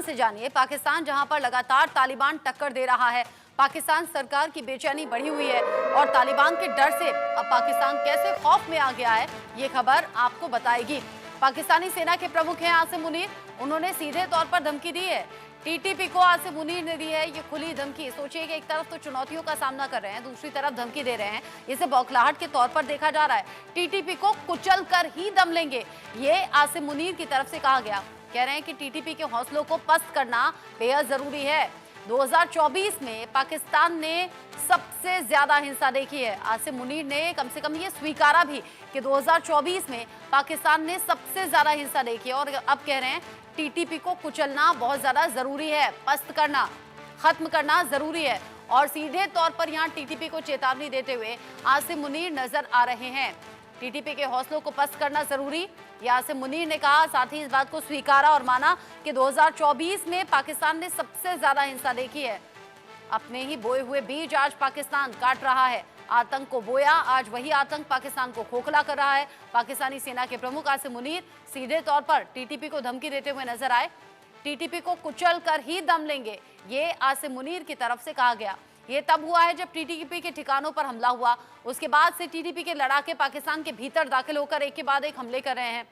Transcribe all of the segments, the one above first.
से जानिए, पाकिस्तान जहां पर लगातार तालिबान टक्कर दे रहा है, पाकिस्तान सरकार की बेचैनी बढ़ी हुई है और तालिबान के डर से अब पाकिस्तान कैसे खौफ में आ गया है, ये खबर आपको बताएगी। पाकिस्तानी सेना के प्रमुख हैं आसिम मुनीर, उन्होंने सीधे तौर पर धमकी दी है। टीटीपी को आसिम मुनीर ने दी है ये खुली धमकी। सोचिए कि एक तरफ तो चुनौतियों का सामना कर रहे हैं, दूसरी तरफ धमकी दे रहे हैं। इसे बौखलाहट के तौर पर देखा जा रहा है। टीटीपी को कुचल कर ही दम लेंगे, ये आसिम मुनीर की तरफ से कहा गया। कह रहे हैं कि टीटीपी के हौसलों को पस्त करना बेहद जरूरी है। 2024 में पाकिस्तान ने सबसे ज्यादा हिंसा देखी है। आसिम मुनीर ने कम से कम ये स्वीकारा भी कि 2024 में पाकिस्तान ने सबसे ज्यादा हिंसा देखी है और अब कह रहे हैं टीटीपी को कुचलना बहुत ज्यादा जरूरी है, पस्त करना, खत्म करना जरूरी है। और सीधे तौर पर यहाँ टीटीपी को चेतावनी देते हुए आसिम मुनीर नजर आ रहे हैं। टीटीपी के हौसलों को पस्त करना जरूरी, यह आसिम मुनीर ने कहा। साथ ही इस बात को स्वीकारा और माना कि 2024 में पाकिस्तान ने सबसे ज्यादा हिंसा देखी है। अपने ही बोए हुए बीज आज पाकिस्तान काट रहा है। आतंक को बोया, आज वही आतंक पाकिस्तान को खोखला कर रहा है। पाकिस्तानी सेना के प्रमुख आसिम मुनीर सीधे तौर पर टीटीपी को धमकी देते हुए नजर आए। टीटीपी को कुचल कर ही दम लेंगे, ये आसिम मुनीर की तरफ से कहा गया। ये तब हुआ है जब टीटीपी के ठिकानों पर हमला हुआ। उसके बाद से टीटीपी के लड़ाके पाकिस्तान के भीतर दाखिल होकर एक के बाद एक हमले कर रहे हैं,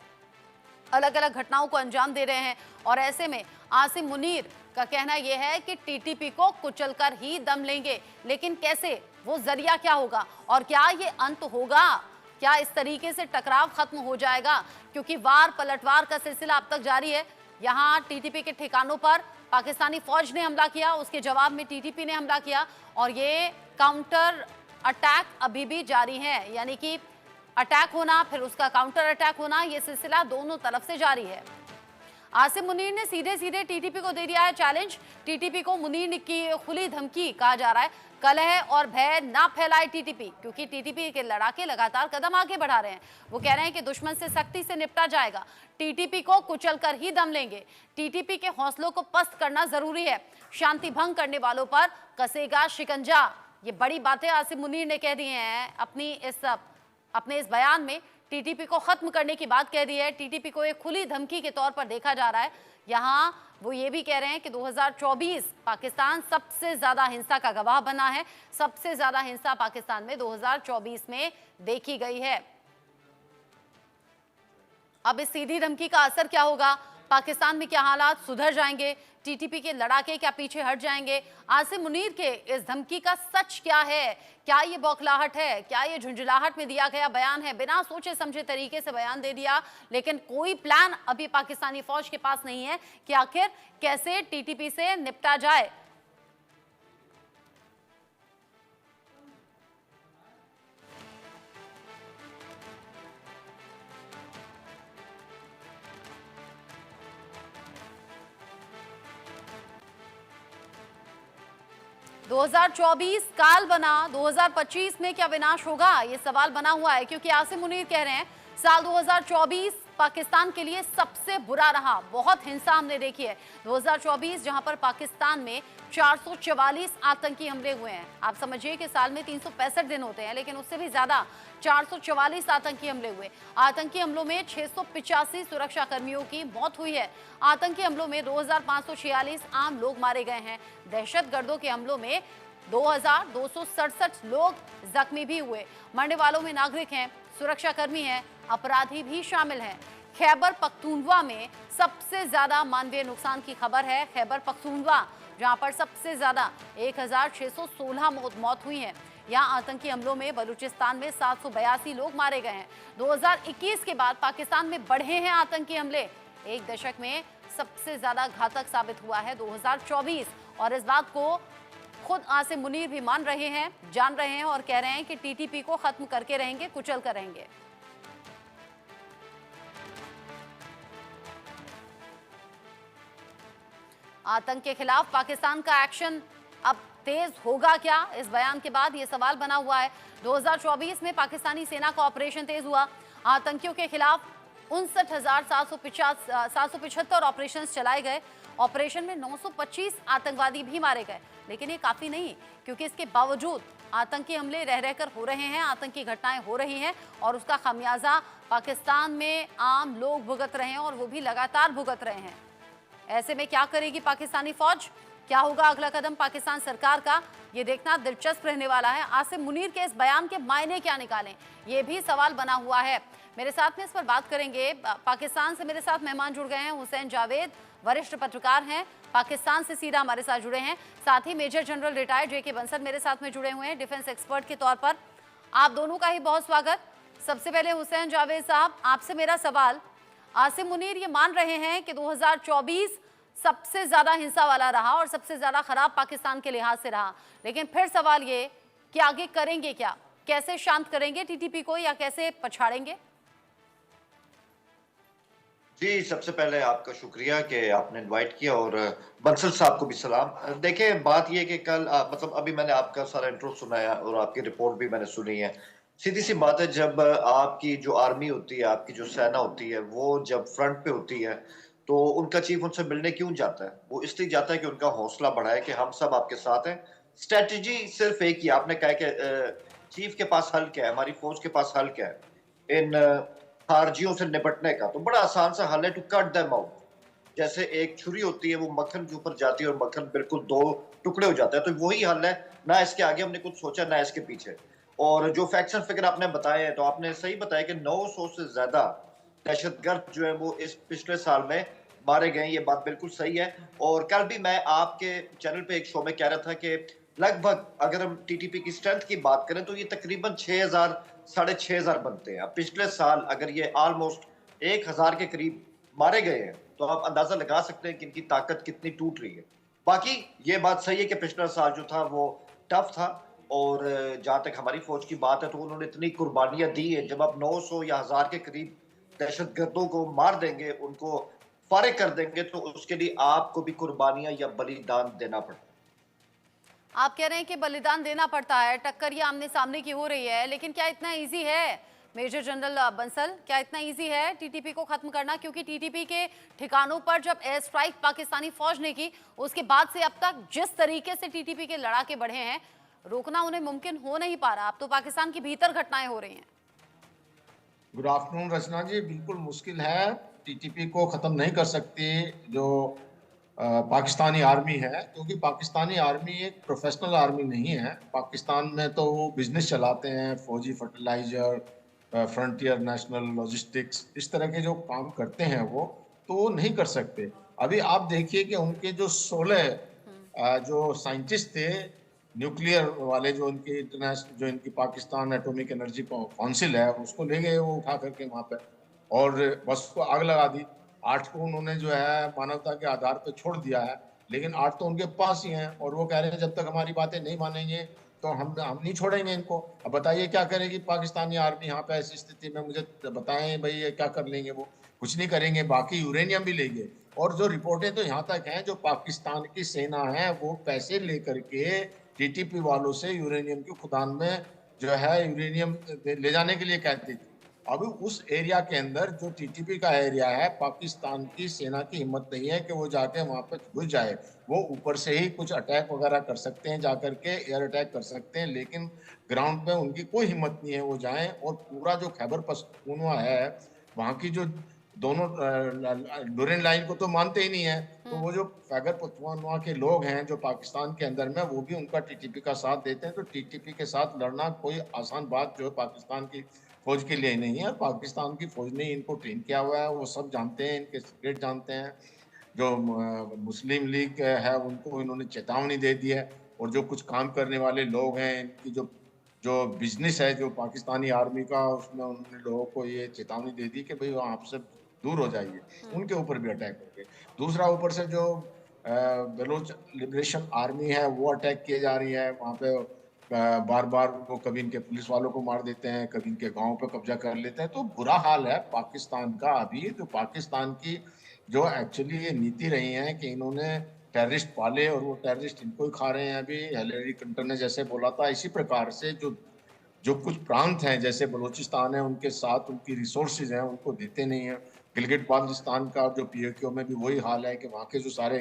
अलग अलग घटनाओं को अंजाम दे रहे हैं। और ऐसे में आसिम मुनीर का कहना यह है कि टीटीपी को कुचलकर ही दम लेंगे, लेकिन कैसे, वो जरिया क्या होगा और क्या ये अंत होगा? क्या इस तरीके से टकराव खत्म हो जाएगा? क्योंकि वार पलटवार का सिलसिला अब तक जारी है। यहाँ टीटीपी के ठिकानों पर पाकिस्तानी फौज ने हमला किया, उसके जवाब में टीटीपी ने हमला किया और ये काउंटर अटैक अभी भी जारी है। यानी कि अटैक होना, फिर उसका काउंटर अटैक होना, ये सिलसिला दोनों तरफ से जारी है। आसिम मुनीर ने सीधे सीधे टीटीपी को दे दिया है चैलेंज। टीटीपी को मुनीर की खुली धमकी कहा जा रहा है। कलह और भय ना फैलाए टीटीपी, क्योंकि टीटीपी के लड़ाके लगातार कदम आगे बढ़ा रहे हैं। वो कह रहे हैं कि दुश्मन से सख्ती से निपटा जाएगा, टीटीपी को कुचलकर ही दम लेंगे। टीटीपी के हौसलों को पस्त करना जरूरी है, शांति भंग करने वालों पर कसेगा शिकंजा। ये बड़ी बातें आसिम मुनीर ने कह दी हैं अपने इस बयान में। टीटीपी को खत्म करने की बात कह दी है। टीटीपी को एक खुली धमकी के तौर पर देखा जा रहा है। यहाँ वो ये भी कह रहे हैं कि 2024 पाकिस्तान सबसे ज्यादा हिंसा का गवाह बना है। सबसे ज्यादा हिंसा पाकिस्तान में 2024 में देखी गई है। अब इस सीधी धमकी का असर क्या होगा? पाकिस्तान में क्या हालात सुधर जाएंगे? टीटीपी के लड़ाके क्या पीछे हट जाएंगे? आसिम मुनीर के इस धमकी का सच क्या है? क्या ये बौखलाहट है? क्या ये झुंझुलाहट में दिया गया बयान है? बिना सोचे समझे तरीके से बयान दे दिया, लेकिन कोई प्लान अभी पाकिस्तानी फौज के पास नहीं है कि आखिर कैसे टीटीपी से निपटा जाए। दो 2024 काल बना, 2025 में क्या विनाश होगा, ये सवाल बना हुआ है। क्योंकि आसिम मुनीर कह रहे हैं साल 2024 पाकिस्तान के लिए सबसे बुरा रहा। बहुत हिंसा हमने देखी है 2024, जहां पर पाकिस्तान में 444 आतंकी हमले हुए हैं। आप समझिए कि साल में 365 दिन होते हैं, लेकिन उससे भी ज्यादा 444 आतंकी हमले हुए। आतंकी हमलों में 685 सुरक्षा कर्मियों की मौत हुई है। आतंकी हमलों में 2546 आम लोग मारे गए हैं। दहशतगर्दों के हमलों में 2267 लोग जख्मी भी हुए। मरने वालों में नागरिक हैं, सुरक्षा कर्मी हैं, अपराधी भी शामिल हैं। खैबर पख्तूनख्वा में सबसे ज्यादा मानवीय नुकसान की खबर है। खैबर पख्तूनख्वा, जहां पर सबसे ज्यादा 1616 मौत हुई है। यहाँ आतंकी हमलों में बलूचिस्तान में 782 लोग मारे गए हैं। 2021 के बाद पाकिस्तान में बढ़े हैं आतंकी हमले। एक दशक में सबसे ज्यादा घातक साबित हुआ है 2024, और इस बात को खुद आसिम मुनीर भी मान रहे हैं, जान रहे हैं और कह रहे हैं कि टीटीपी को खत्म करके रहेंगे, कुचल कर रहेंगे। आतंक के खिलाफ पाकिस्तान का एक्शन अब तेज होगा क्या? इस बयान के बाद ये सवाल बना हुआ है। 2024 में पाकिस्तानी सेना का ऑपरेशन तेज हुआ। आतंकियों के खिलाफ 59,775 ऑपरेशन चलाए गए। ऑपरेशन में 925 आतंकवादी भी मारे गए, लेकिन ये काफी नहीं, क्योंकि इसके बावजूद आतंकी हमले रह रहकर हो रहे हैं, आतंकी घटनाएं हो रही हैं और उसका खामियाजा पाकिस्तान में आम लोग भुगत रहे हैं और वो भी लगातार भुगत रहे हैं। ऐसे में क्या करेगी पाकिस्तानी फौज? क्या होगा अगला कदम पाकिस्तान सरकार का? ये देखना दिलचस्प रहने वाला है। आसिम मुनीर के इस बयान के मायने क्या निकालें, ये भी सवाल बना हुआ है। मेरे साथ में इस पर बात करेंगे, पाकिस्तान से मेरे साथ मेहमान जुड़ गए हैं। हुसैन जावेद वरिष्ठ पत्रकार हैं, पाकिस्तान से सीधा हमारे साथ जुड़े हैं। साथ ही मेजर जनरल रिटायर्ड जेके बंसल मेरे साथ में जुड़े हुए हैं, डिफेंस एक्सपर्ट के तौर पर। आप दोनों का ही बहुत स्वागत। सबसे पहले हुसैन जावेद साहब, आपसे मेरा सवाल, आसिम मुनीर ये मान रहे हैं कि 2024 सबसे ज्यादा हिंसा वाला रहा और सबसे ज्यादा खराब पाकिस्तान के लिहाज से रहा, लेकिन फिर सवाल ये कि आगे करेंगे क्या? कैसे शांत करेंगे टीटीपी को या कैसे पछाड़ेंगे? जी, सबसे पहले आपका शुक्रिया कि आपने इनवाइट किया और बंसल साहब को भी सलाम। देखिए, बात ये कि कल मतलब अभी मैंने आपका सारा इंट्रो सुनाया और आपकी रिपोर्ट भी मैंने सुनी है। सीधी-सी बात है, जब आपकी जो आर्मी होती है, आपकी जो सेना होती है, वो जब फ्रंट पे होती है, तो उनका चीफ उनसे मिलने क्यों जाता है? वो इसलिए जाता है कि उनका हौसला बढ़ाए कि हम सब आपके साथ हैं। स्ट्रैटेजी सिर्फ़ एक ही, आपने कहा कि चीफ के पास हल क्या है, हमारी फ़ौज के पास हल क्या है? इन खारजियों से निपटने का तो बड़ा आसान सा हल है, टू कट देम आउट। जैसे एक छुरी होती है, वो मक्खन के ऊपर जाती है और मक्खन बिल्कुल 2 टुकड़े हो जाता है, तो वही हल है। ना इसके आगे हमने कुछ सोचा, ना इसके पीछे। और जो फैक्ट्स एंड फिगर आपने बताए हैं, तो आपने सही बताया कि 900 से ज़्यादा दहशतगर्द जो है वो इस पिछले साल में मारे गए, ये बात बिल्कुल सही है। और कल भी मैं आपके चैनल पे एक शो में कह रहा था कि लगभग अगर हम टीटीपी की स्ट्रेंथ की बात करें तो ये तकरीबन 6000 साढ़े 6000 बनते हैं। अब पिछले साल अगर ये ऑलमोस्ट 1000 के करीब मारे गए हैं, तो आप अंदाजा लगा सकते हैं कि इनकी ताकत कितनी टूट रही है। बाकी ये बात सही है कि पिछला साल जो था वो टफ था, और जहाँ तक हमारी फौज की बात है तो उन्होंने इतनी कुर्बानियां दी है। जब आप 900 या 1000 के करीब दहशतगर्दों को मार देंगे, उनको फारिग कर देंगे, तो उसके लिए आपको भी कुर्बानियां या बलिदान देना पड़ता है। आप कह रहे हैं कि बलिदान देना पड़ता है, टक्कर ये आमने सामने की हो रही है, लेकिन क्या इतना इजी है मेजर जनरल बंसल? क्या इतना इजी है टीटीपी को खत्म करना? क्योंकि टीटीपी के ठिकानों पर जब एयर स्ट्राइक पाकिस्तानी फौज ने की, उसके बाद से अब तक जिस तरीके से टीटीपी के लड़ाके बढ़े हैं, रोकना उन्हें मुमकिन हो नहीं पा रहा। अब तो पाकिस्तान के भीतर घटनाएं हो रही हैं। गुड आफ्टरनून रचना जी, बिल्कुल मुश्किल है। टीटीपी को खत्म नहीं कर सकती जो पाकिस्तानी आर्मी है, क्योंकि पाकिस्तानी आर्मी एक प्रोफेशनल आर्मी नहीं है। पाकिस्तान में तो वो बिजनेस चलाते हैं, फौजी फर्टिलाइजर, फ्रंटियर नेशनल लॉजिस्टिक्स, इस तरह के जो काम करते हैं वो, तो वो नहीं कर सकते। अभी आप देखिए कि उनके जो 16 जो साइंटिस्ट थे न्यूक्लियर वाले, जो इनकी इंटरनेशनल, जो इनकी पाकिस्तान एटॉमिक एनर्जी काउंसिल है, उसको ले गए वो उठा करके वहां पे और बस को आग लगा दी। 8 को उन्होंने जो है मानवता के आधार पर छोड़ दिया है, लेकिन 8 तो उनके पास ही हैं और वो कह रहे हैं जब तक हमारी बातें नहीं मानेंगे तो हम नहीं छोड़ेंगे इनको। अब बताइए क्या करेगी पाकिस्तानी आर्मी यहाँ पे ऐसी स्थिति में? मुझे बताएं भाई, ये क्या कर लेंगे? वो कुछ नहीं करेंगे। बाकी यूरेनियम भी लेंगे, और जो रिपोर्टें तो यहाँ तक हैं, जो पाकिस्तान की सेना है वो पैसे लेकर के टीटीपी वालों से यूरेनियम की खुदान में जो है यूरेनियम ले जाने के लिए कहती थी। अभी उस एरिया के अंदर जो टीटीपी का एरिया है, पाकिस्तान की सेना की हिम्मत नहीं है कि वो जाके वहां पर घुस जाए। वो ऊपर से ही कुछ अटैक वगैरह कर सकते हैं, जाकर के एयर अटैक कर सकते हैं, लेकिन ग्राउंड पे उनकी कोई हिम्मत नहीं है वो जाएं। और पूरा जो खैबर पख्तूनख्वा है, वहाँ की जो दोनों डोरेन लाइन को तो मानते ही नहीं है। तो वो जो खैबर पख्तूनख्वा के लोग हैं जो पाकिस्तान के अंदर में, वो भी उनका टीटीपी का साथ देते हैं। तो टीटीपी के साथ लड़ना कोई आसान बात जो है पाकिस्तान की फौज के लिए नहीं है। पाकिस्तान की फौज ने इनको ट्रेन किया हुआ है, वो सब जानते हैं, इनके सीक्रेट जानते हैं। जो मुस्लिम लीग है उनको इन्होंने चेतावनी दे दी है, और जो कुछ काम करने वाले लोग हैं, इनकी जो जो बिजनेस है जो पाकिस्तानी आर्मी का, उसमें उन्होंने लोगों को ये चेतावनी दे दी कि भाई वहाँ आपसे दूर हो जाइए। उनके ऊपर भी अटैक होंगे। दूसरा, ऊपर से जो बलोच लिबरेशन आर्मी है वो अटैक किए जा रही है वहाँ पे। बार बार वो कभी इनके पुलिस वालों को मार देते हैं, कभी इनके गांव पे कब्जा कर लेते हैं। तो बुरा हाल है पाकिस्तान का। अभी जो पाकिस्तान की जो एक्चुअली ये नीति रही है कि इन्होंने टेररिस्ट पाले और वो टेररिस्ट इनको ही खा रहे हैं। अभी हिलेरी क्लिंटन ने जैसे बोला था, इसी प्रकार से जो जो कुछ प्रांत हैं जैसे बलूचिस्तान है, उनके साथ उनकी रिसोर्सेज हैं उनको देते नहीं है। गिलगित बाल्टिस्तान का जो पीओके में भी वही हाल है कि वहाँ के जो सारे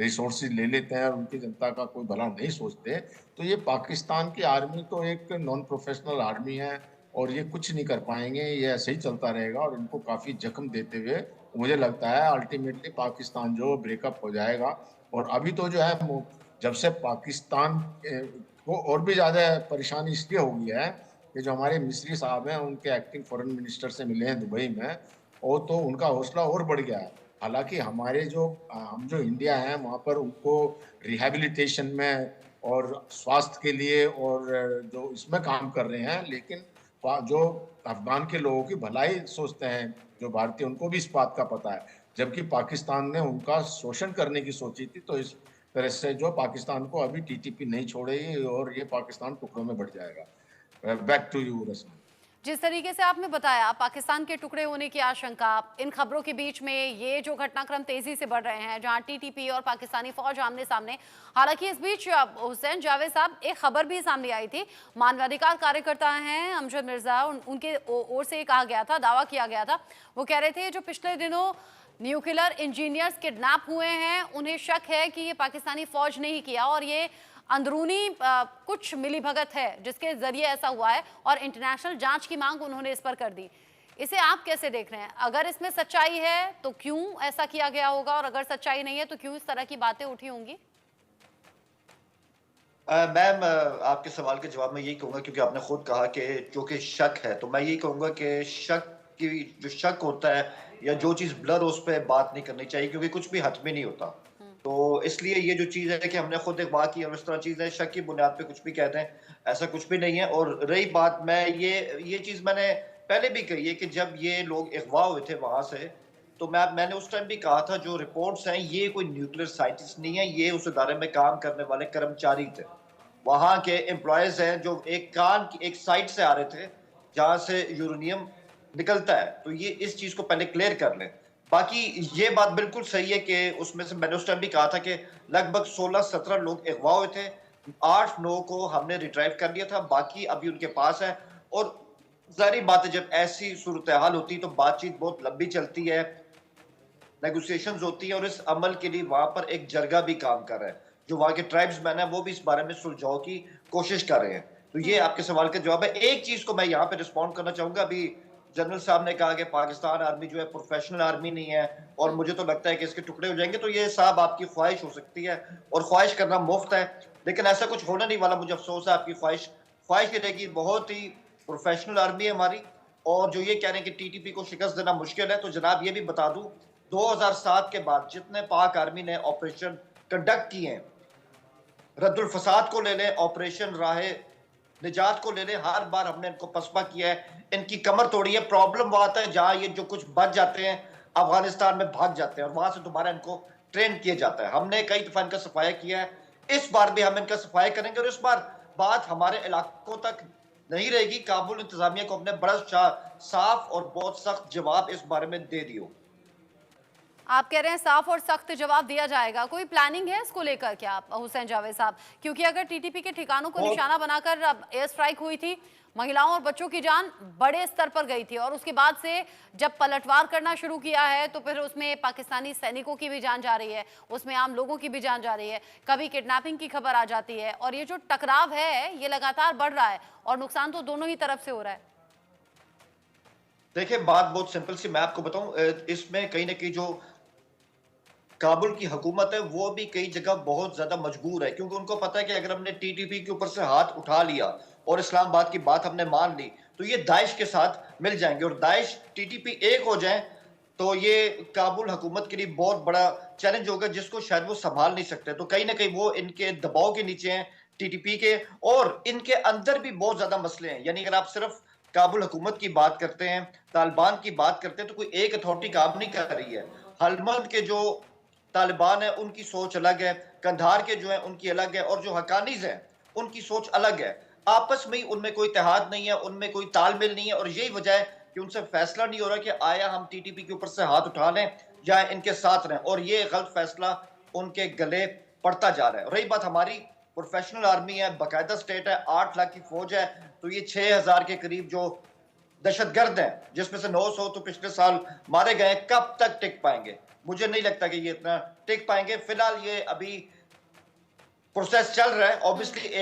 रिसोर्सेज ले लेते हैं और उनकी जनता का कोई भला नहीं सोचते। तो ये पाकिस्तान की आर्मी तो एक नॉन प्रोफेशनल आर्मी है और ये कुछ नहीं कर पाएंगे। ये ऐसे ही चलता रहेगा और इनको काफ़ी जख्म देते हुए मुझे लगता है अल्टीमेटली पाकिस्तान जो ब्रेकअप हो जाएगा। और अभी तो जो है जब से पाकिस्तान को और भी ज्यादा परेशानी इसलिए हो गई है कि जो हमारे मिस्री साहब हैं उनके एक्टिंग फॉरेन मिनिस्टर से मिले हैं दुबई में, और तो उनका हौसला और बढ़ गया है। हालांकि हमारे जो हम जो इंडिया है वहाँ पर उनको रिहैबिलिटेशन में और स्वास्थ्य के लिए और जो इसमें काम कर रहे हैं, लेकिन जो अफगान के लोगों की भलाई सोचते हैं जो भारतीय, उनको भी इस बात का पता है। जबकि पाकिस्तान ने उनका शोषण करने की सोची थी, तो इस तरह से जो पाकिस्तान को अभी टीटीपी नहीं छोड़ेगी और ये पाकिस्तान टुकड़ों में बढ़ जाएगा। Back to you Rasma. जिस तरीके से आपने बताया पाकिस्तान के टुकड़े होने की आशंका, इन खबरों के बीच में ये जो घटनाक्रम तेजी से बढ़ रहे हैं जहां टीटीपी और पाकिस्तानी फौज आमने सामने, हालांकि इस बीच हुसैन जावेद साहब एक खबर भी सामने आई थी, मानवाधिकार कार्यकर्ता हैं अमजद मिर्जा, उनके ओर से कहा गया था, दावा किया गया था, वो कह रहे थे जो पिछले दिनों न्यूक्लियर इंजीनियर्स किडनैप हुए हैं उन्हें शक है कि ये पाकिस्तानी फौज ने ही किया और ये अंदरूनी कुछ मिलीभगत है जिसके जरिए ऐसा हुआ है और इंटरनेशनल जांच की मांग उन्होंने इस पर कर दी। इसे आप कैसे देख रहे हैं? अगर इसमें सच्चाई है तो क्यों ऐसा किया गया होगा और अगर सच्चाई नहीं है तो क्यों इस तरह की बातें उठी होंगी? मैम, आपके सवाल के जवाब में यही कहूंगा, क्योंकि आपने खुद कहा कि जो कि शक है, तो मैं यही कहूंगा कि शक की जो शक होता है या जो चीज़ ब्लर, उस पर बात नहीं करनी चाहिए, क्योंकि कुछ भी हतमी नहीं होता। तो इसलिए ये जो चीज़ है कि हमने खुद एक बात की और इस तरह चीज़ है, शक की बुनियाद पे कुछ भी कहते हैं, ऐसा कुछ भी नहीं है। और रही बात, मैं ये चीज़ मैंने पहले भी कही है कि जब ये लोग अगवा हुए थे वहां से, तो मैंने उस टाइम भी कहा था जो रिपोर्ट्स हैं ये कोई न्यूक्लियर साइंटिस्ट नहीं है, ये उस इदारे में काम करने वाले कर्मचारी थे, वहां के एम्प्लॉयज हैं जो एक साइट से आ रहे थे जहां से यूरेनियम निकलता है। तो ये इस चीज को पहले क्लियर कर लें। बाकी ये बात बिल्कुल सही है कि उसमें से मैंने उस टाइम भी कहा था कि लगभग 16-17 लोग अगवा हुए थे, 8-9 को हमने रिट्राइव कर लिया था, बाकी अभी उनके पास है। और जाहिर बात है जब ऐसी सूरत हाल होती है तो बातचीत बहुत लंबी चलती है, नेगोशिएशंस होती है, और इस अमल के लिए वहां पर एक जरगा भी काम कर रहा है, जो वहां के ट्राइब्समैन है वो भी इस बारे में सुलझाव की कोशिश कर रहे हैं। तो ये आपके सवाल का जवाब है। एक चीज को मैं यहाँ पे रिस्पॉन्ड करना चाहूंगा, अभी जनरल साहब ने कहा कि पाकिस्तान आर्मी जो है प्रोफेशनल आर्मी नहीं है और मुझे तो लगता है कि इसके टुकड़े हो जाएंगे, तो ये साहब आपकी ख्वाहिश हो सकती है और ख्वाहिश करना मुफ्त है, लेकिन ऐसा कुछ होने नहीं वाला। मुझे अफसोस है, आपकी ख्वाहिश ये रहेगी। बहुत ही प्रोफेशनल आर्मी है हमारी। और जो ये कह रहे हैं कि टीटीपी को शिकस्त देना मुश्किल है, तो जनाब ये भी बता दूं, 2007 के बाद जितने पाक आर्मी ने ऑपरेशन कंडक्ट किए हैं, रद्दुल फसाद को ले लें, ऑपरेशन राहे निजात को ले लें, हर बार हमने इनको पसपा किया है, इनकी कमर तोड़ी है। प्रॉब्लम वो आता है जहां ये जो कुछ बच जाते हैं अफगानिस्तान में भाग जाते हैं और वहां से दोबारा इनको ट्रेन किया जाता है। हमने कई दफा इनका सफाया किया है, इस बार भी हम इनका सफाया करेंगे और इस बार बात हमारे इलाकों तक नहीं रहेगी। काबुल इंतजामिया को अपने बड़ा साफ और बहुत सख्त जवाब इस बारे में दे दियो। आप कह रहे हैं साफ और सख्त जवाब दिया जाएगा, कोई प्लानिंग है इसको लेकर क्या हुसैन जावेद साहब? क्योंकि अगर टीटीपी के ठिकानों को निशाना बनाकर एयर स्ट्राइक हुई थी, महिलाओं और बच्चों की जान बड़े स्तर पर गई थी और उसके बाद से जब पलटवार करना शुरू किया है तो फिर उसमें पाकिस्तानी सैनिकों की भी जान जा रही है, उसमें आम लोगों की भी जान जा रही है, कभी किडनैपिंग की खबर आ जाती है और ये जो टकराव है ये लगातार बढ़ रहा है और नुकसान तो दोनों ही तरफ से हो रहा है। देखिए, बात बहुत सिंपल सी मैं आपको बताऊं, इसमें कहीं ना कहीं जो काबुल की हुकूमत है वो भी कई जगह बहुत ज्यादा मजबूर है, क्योंकि उनको पता है कि अगर हमने टीटीपी के ऊपर से हाथ उठा लिया और इस्लामाबाद की बात हमने मान ली तो ये दाइश के साथ मिल जाएंगे, और दाइश टीटीपी एक हो जाए तो ये काबुल हुकूमत के लिए बहुत बड़ा चैलेंज होगा जिसको शायद वो संभाल नहीं सकते। तो कहीं ना कहीं वो इनके दबाव के नीचे हैं टीटीपी के, और इनके अंदर भी बहुत ज्यादा मसले हैं। यानी अगर आप सिर्फ काबुल हुकूमत की बात करते हैं, तालिबान की बात करते हैं, तो कोई एक अथॉरिटी काम नहीं कर रही है। हलमंद के जो तालिबान है उनकी सोच अलग है, कंधार के जो है उनकी अलग है, और जो हकानीज है उनकी सोच अलग है। आपस में उनमें कोई इत्तेहाद नहीं है, उनमें कोई तालमेल नहीं है, और यही वजह है कि उनसे फैसला नहीं हो रहा कि आया हम टीटीपी के ऊपर से हाथ उठा लें या इनके साथ रहें, और ये गलत फैसला उनके गले पड़ता जा रहा है। रही बात हमारी प्रोफेशनल आर्मी है, बाकायदा स्टेट है, 8 लाख की फौज है, तो ये 6000 के करीब जो दहशतगर्द हैं जिसमें से 900 तो पिछले साल मारे गए, कब तक टिक पाएंगे? मुझे नहीं लगता कि ये इतना टिक पाएंगे। फिलहाल ये अभी प्रोसेस चल रहा है, ऑब्वियसली एक